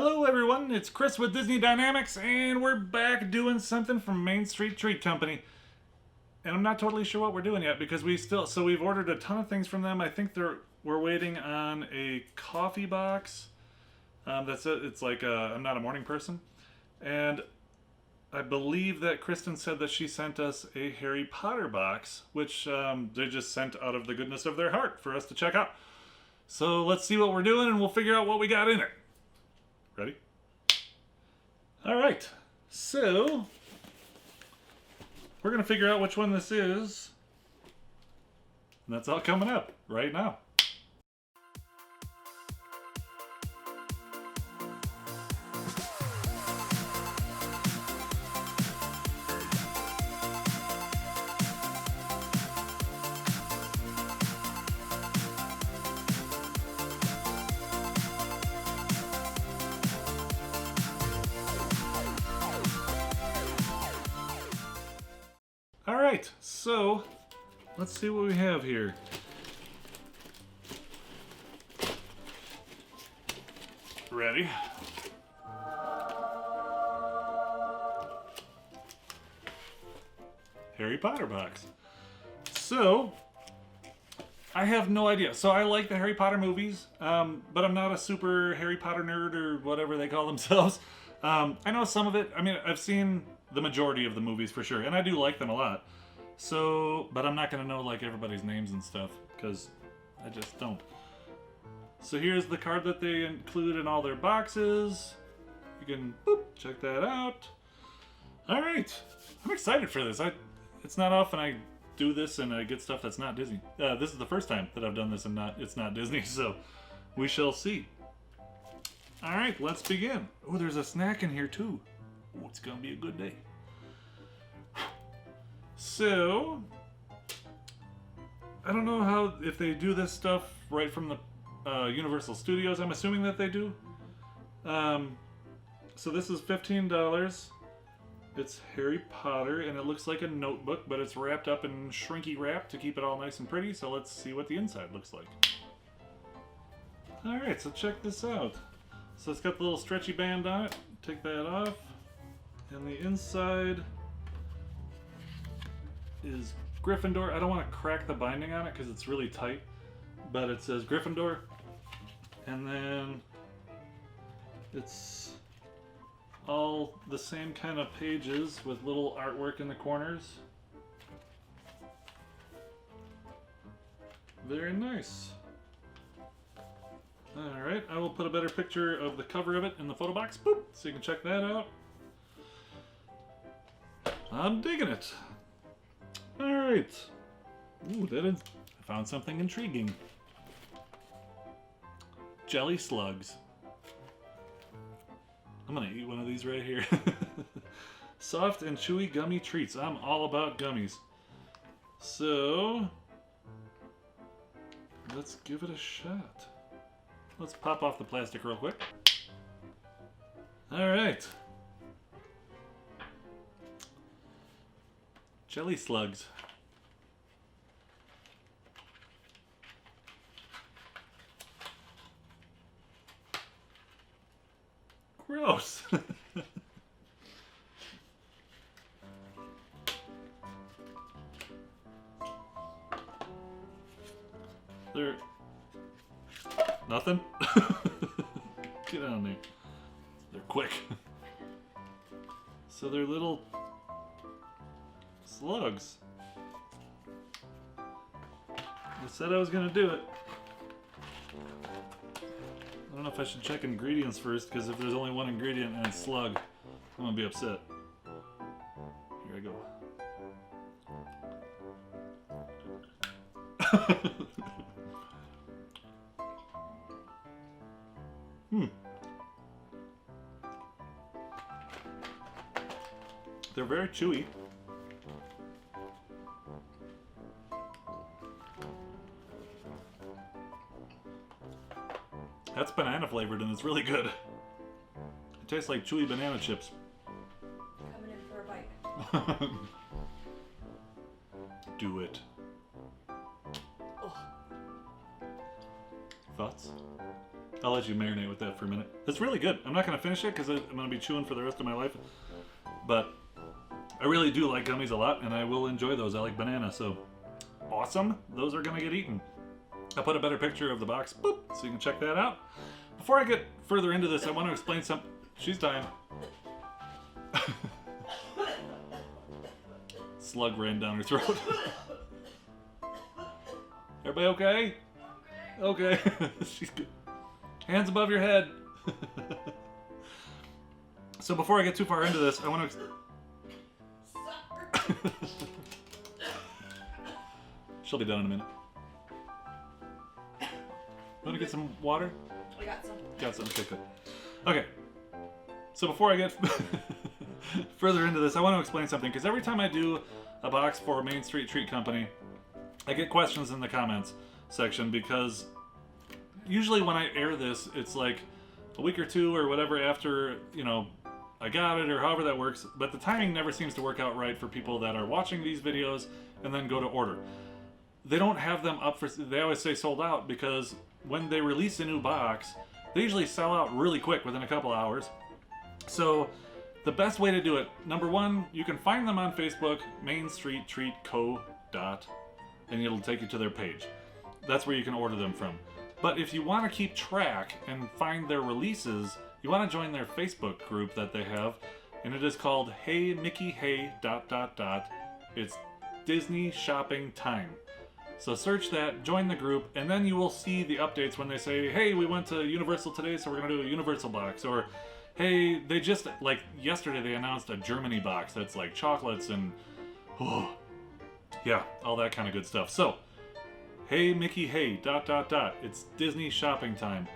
Hello everyone, it's Chris with Disney Dynamicks, and we're back doing something from Main Street Treat Company. And I'm not totally sure what we're doing yet because we've ordered a ton of things from them. I think we're waiting on a coffee box. That's it. It's like I'm not a morning person. And I believe that Kristen said that she sent us a Harry Potter box, which they just sent out of the goodness of their heart for us to check out. So let's see what we're doing and we'll figure out what we got in it. Ready? All right. So we're going to figure out which one this is. And that's all coming up right now. Alright, so let's see what we have here. Ready? Harry Potter box. So, I have no idea. So I like the Harry Potter movies, but I'm not a super Harry Potter nerd or whatever they call themselves. I know some of it. I mean, I've seen the majority of the movies for sure, and I do like them a lot. So, but I'm not going to know like everybody's names and stuff, because I just don't. So here's the card that they include in all their boxes. You can check that out. All right, I'm excited for this. It's not often I do this and I get stuff that's not Disney. This is the first time that I've done this and it's not Disney, so we shall see. All right, let's begin. Oh, there's a snack in here too. Oh, it's gonna be a good day. So, I don't know if they do this stuff right from the Universal Studios. I'm assuming that they do. So this is $15. It's Harry Potter, and it looks like a notebook, but it's wrapped up in shrinky wrap to keep it all nice and pretty. So let's see what the inside looks like. All right, so check this out. So it's got the little stretchy band on it. Take that off. And the inside is Gryffindor. I don't want to crack the binding on it because it's really tight. But it says Gryffindor. And then it's all the same kind of pages with little artwork in the corners. Very nice. Alright, I will put a better picture of the cover of it in the photo box, boop, so you can check that out. I'm digging it. Alright. Ooh, I found something intriguing. Jelly slugs. I'm gonna eat one of these right here. Soft and chewy gummy treats. I'm all about gummies. So, let's give it a shot. Let's pop off the plastic real quick. Alright. Jelly slugs. Gross. They're... Nothing? Get on there. They're quick. So they're little slugs. I said I was gonna do it. I don't know if I should check ingredients first, because if there's only one ingredient and it's slug, I'm gonna be upset. Here I go. They're very chewy. That's banana flavored and it's really good. It tastes like chewy banana chips. Coming in for a bite. Do it. Oh. Thoughts? I'll let you marinate with that for a minute. It's really good. I'm not going to finish it because I'm going to be chewing for the rest of my life. But I really do like gummies a lot, and I will enjoy those. I like banana, so awesome. Those are going to get eaten. I'll put a better picture of the box, boop, so you can check that out. Before I get further into this, I want to explain something. She's dying. Slug ran down her throat. Everybody okay? Okay. She's good. Hands above your head. So before I get too far into this, I want to... She'll be done in a minute. Want to get some water? I got some. Got some. Okay, good. Okay. So before I get further into this, I want to explain something, because every time I do a box for Main Street Treat Company, I get questions in the comments section, because usually when I air this, it's like a week or two or whatever after, you know, I got it, or however that works, but the timing never seems to work out right for people that are watching these videos and then go to order. They don't have them up for, they always say sold out, because when they release a new box, they usually sell out really quick within a couple hours. So the best way to do it, number one, you can find them on Facebook, Main Street Treat Co. and it'll take you to their page. That's where you can order them from. But if you want to keep track and find their releases, you want to join their Facebook group that they have, and it is called Hey Mickey Hey ... It's Disney Shopping Time. So search that, join the group, and then you will see the updates when they say, hey, we went to Universal today, so we're going to do a Universal box. Or, hey, they just, like yesterday, they announced a Germany box that's like chocolates and, oh, yeah, all that kind of good stuff. So, Hey Mickey Hey ... It's Disney Shopping Time.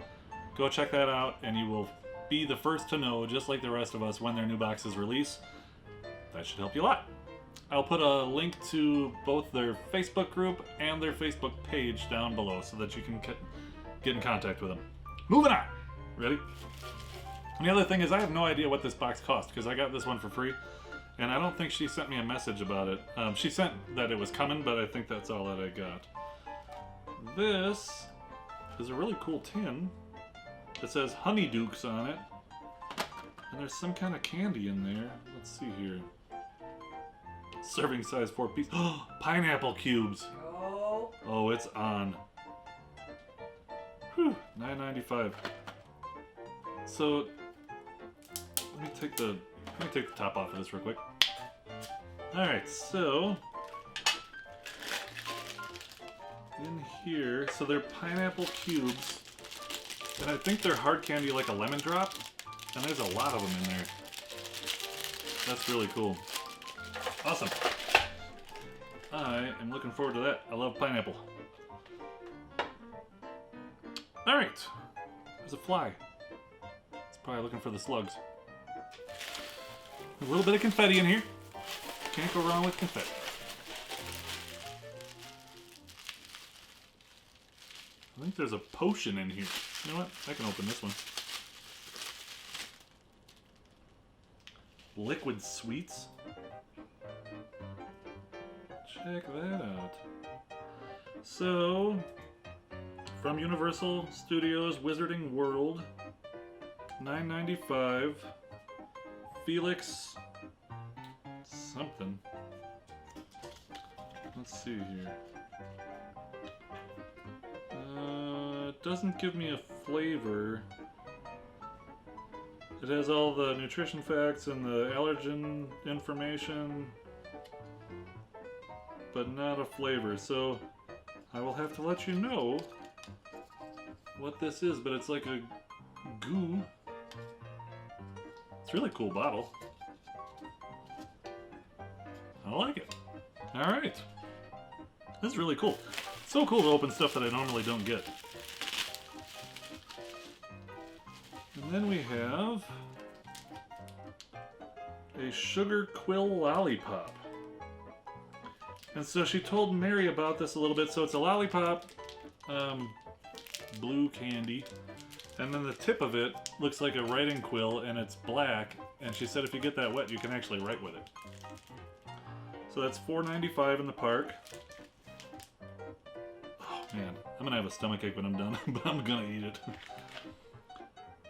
Go check that out, and you will be the first to know, just like the rest of us, when their new boxes release. That should help you a lot. I'll put a link to both their Facebook group and their Facebook page down below so that you can get in contact with them. Moving on! Ready? And the other thing is, I have no idea what this box cost, because I got this one for free, and I don't think she sent me a message about it. She sent that it was coming, but I think that's all that I got. This is a really cool tin. It says Honeydukes on it, and there's some kind of candy in there. Let's see here. Serving size 4-piece. Oh, pineapple cubes. Oh, it's on. Whew, $9.95. So let me take the top off of this real quick. All right, so in here, so they're pineapple cubes, and I think they're hard candy like a lemon drop, and there's a lot of them in there. That's really cool. Awesome. I am looking forward to that. I love pineapple. Alright. There's a fly. It's probably looking for the slugs. A little bit of confetti in here. Can't go wrong with confetti. I think there's a potion in here. You know what? I can open this one. Liquid sweets. Check that out. So, from Universal Studios Wizarding World, $9.95. Felix something. Let's see here. It doesn't give me a flavor. It has all the nutrition facts and the allergen information, but not a flavor. So I will have to let you know what this is, but it's like a goo. It's a really cool bottle. I like it. Alright. This is really cool. It's so cool to open stuff that I normally don't get. And then we have a sugar Quill Lollipop. And so she told Mary about this a little bit. So it's a lollipop, blue candy, and then the tip of it looks like a writing quill, and it's black. And she said if you get that wet, you can actually write with it. So that's $4.95 in the park. Oh man, I'm gonna have a stomachache when I'm done, but I'm gonna eat it.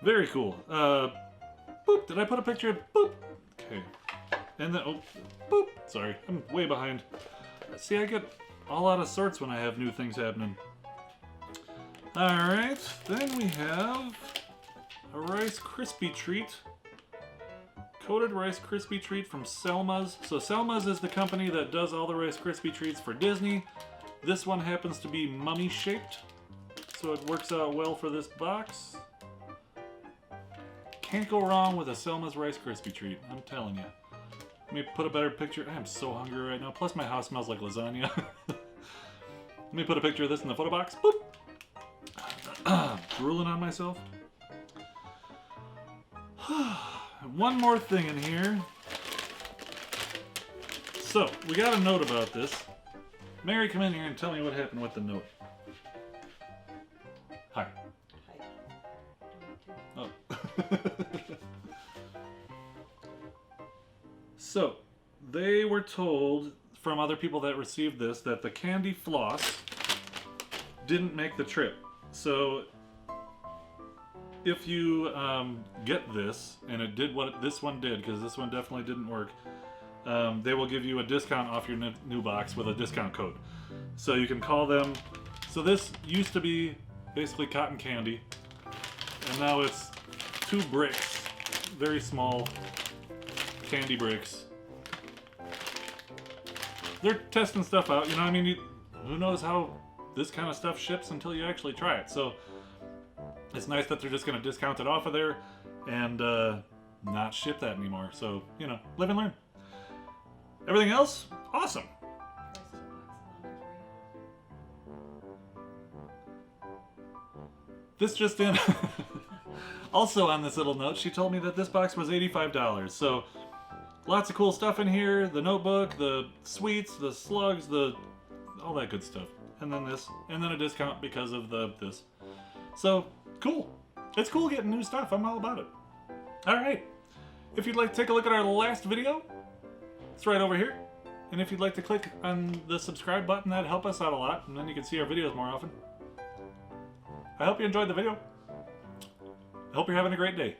Very cool. Boop. Did I put a picture of boop? Okay. And then, oh, boop. Sorry, I'm way behind. See, I get all out of sorts when I have new things happening. Alright, then we have a Rice Krispie treat. Coated Rice Krispie treat from Selma's. So Selma's is the company that does all the Rice Krispie treats for Disney. This one happens to be mummy shaped, so it works out well for this box. Can't go wrong with a Selma's Rice Krispie treat, I'm telling you. Let me put a better picture. I am so hungry right now. Plus my house smells like lasagna. Let me put a picture of this in the photo box. Boop. Drooling on myself. One more thing in here. So, we got a note about this. Mary, come in here and tell me what happened with the note. Hi. Hi. Oh. So, they were told from other people that received this that the candy floss didn't make the trip. So, if you get this, and it did what this one did, because this one definitely didn't work, they will give you a discount off your new box with a discount code. So you can call them. So this used to be basically cotton candy, and now it's 2 bricks, very small candy bricks. They're testing stuff out, you know, I mean, who knows how this kind of stuff ships until you actually try it. So it's nice that they're just going to discount it off of there and not ship that anymore. So, you know, live and learn. Everything else, awesome. This just in. Also on this little note, she told me that this box was $85. So lots of cool stuff in here. The notebook, the sweets, the slugs, all that good stuff. And then this, and then a discount because of this. So, cool. It's cool getting new stuff. I'm all about it. Alright. If you'd like to take a look at our last video, it's right over here. And if you'd like to click on the subscribe button, that'd help us out a lot. And then you can see our videos more often. I hope you enjoyed the video. I hope you're having a great day.